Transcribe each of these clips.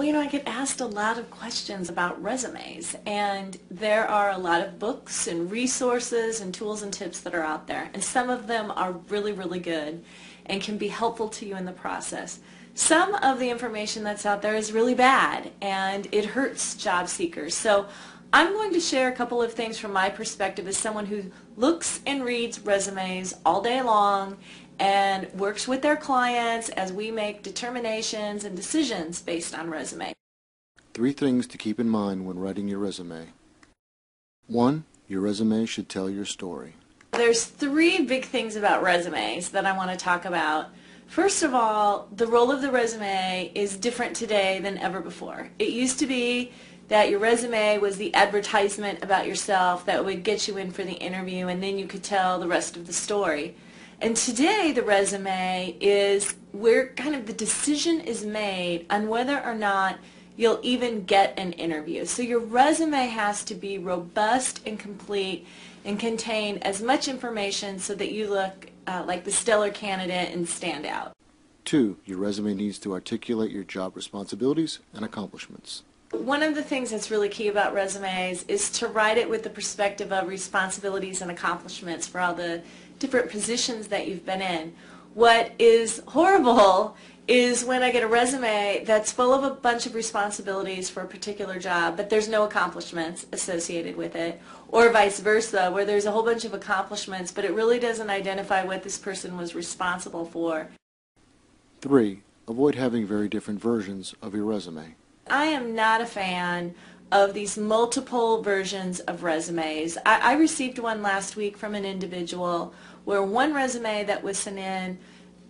Well, I get asked a lot of questions about resumes, and there are a lot of books and resources and tools and tips that are out there, and some of them are really, really good and can be helpful to you in the process. Some of the information that's out there is really bad, and it hurts job seekers. So I'm going to share a couple of things from my perspective as someone who looks and reads resumes all day long and works with their clients as we make determinations and decisions based on resume. 3 things to keep in mind when writing your resume. 1. Your resume should tell your story. There's 3 big things about resumes that I want to talk about. First of all, the role of the resume is different today than ever before. It used to be that your resume was the advertisement about yourself that would get you in for the interview, and then you could tell the rest of the story. And today the resume is where kind of the decision is made on whether or not you'll even get an interview. So your resume has to be robust and complete and contain as much information so that you look like the stellar candidate and stand out. 2. Your resume needs to articulate your job responsibilities and accomplishments. One of the things that's really key about resumes is to write it with the perspective of responsibilities and accomplishments for all the different positions that you've been in. What is horrible is when I get a resume that's full of a bunch of responsibilities for a particular job, but there's no accomplishments associated with it, or vice versa, where there's a whole bunch of accomplishments, but it really doesn't identify what this person was responsible for. 3. Avoid having very different versions of your resume. I am not a fan of these multiple versions of resumes. I received one last week from an individual where one resume that was sent in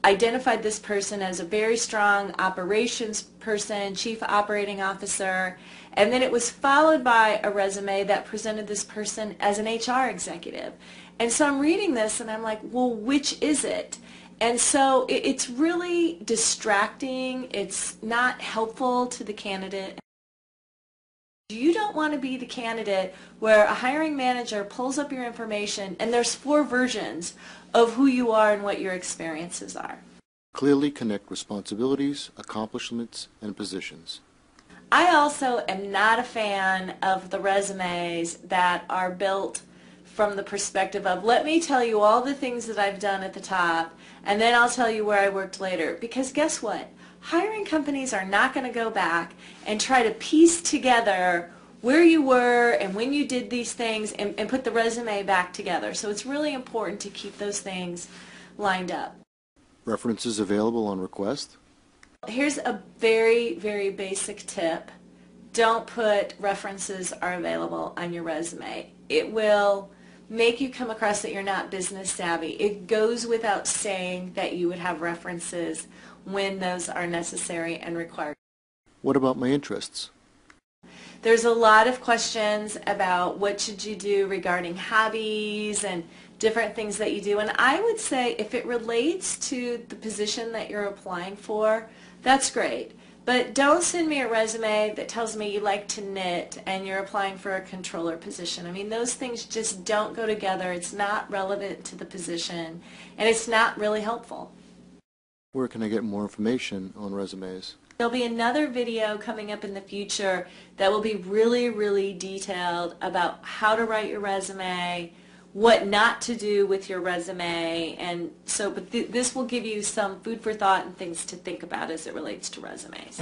identified this person as a very strong operations person, chief operating officer, and then it was followed by a resume that presented this person as an HR executive. And so I'm reading this and I'm like, well, which is it? And so it's really distracting. It's not helpful to the candidate. You don't want to be the candidate where a hiring manager pulls up your information and there's 4 versions of who you are and what your experiences are. Clearly connect responsibilities, accomplishments, and positions. I also am not a fan of the resumes that are built from the perspective of, let me tell you all the things that I've done at the top, and then I'll tell you where I worked later. Because guess what? Hiring companies are not going to go back and try to piece together where you were and when you did these things and put the resume back together. So it's really important to keep those things lined up. References available on request. Here's a very, very basic tip. Don't put references are available on your resume. It will make you come across that you're not business savvy. It goes without saying that you would have references when those are necessary and required. What about my interests? There's a lot of questions about what should you do regarding hobbies and different things that you do, and I would say if it relates to the position that you're applying for, that's great. But don't send me a resume that tells me you like to knit and you're applying for a controller position. I mean, those things just don't go together. It's not relevant to the position, and it's not really helpful. Where can I get more information on resumes? There'll be another video coming up in the future that will be really, really detailed about how to write your resume, what not to do with your resume, and so this will give you some food for thought and things to think about as it relates to resumes.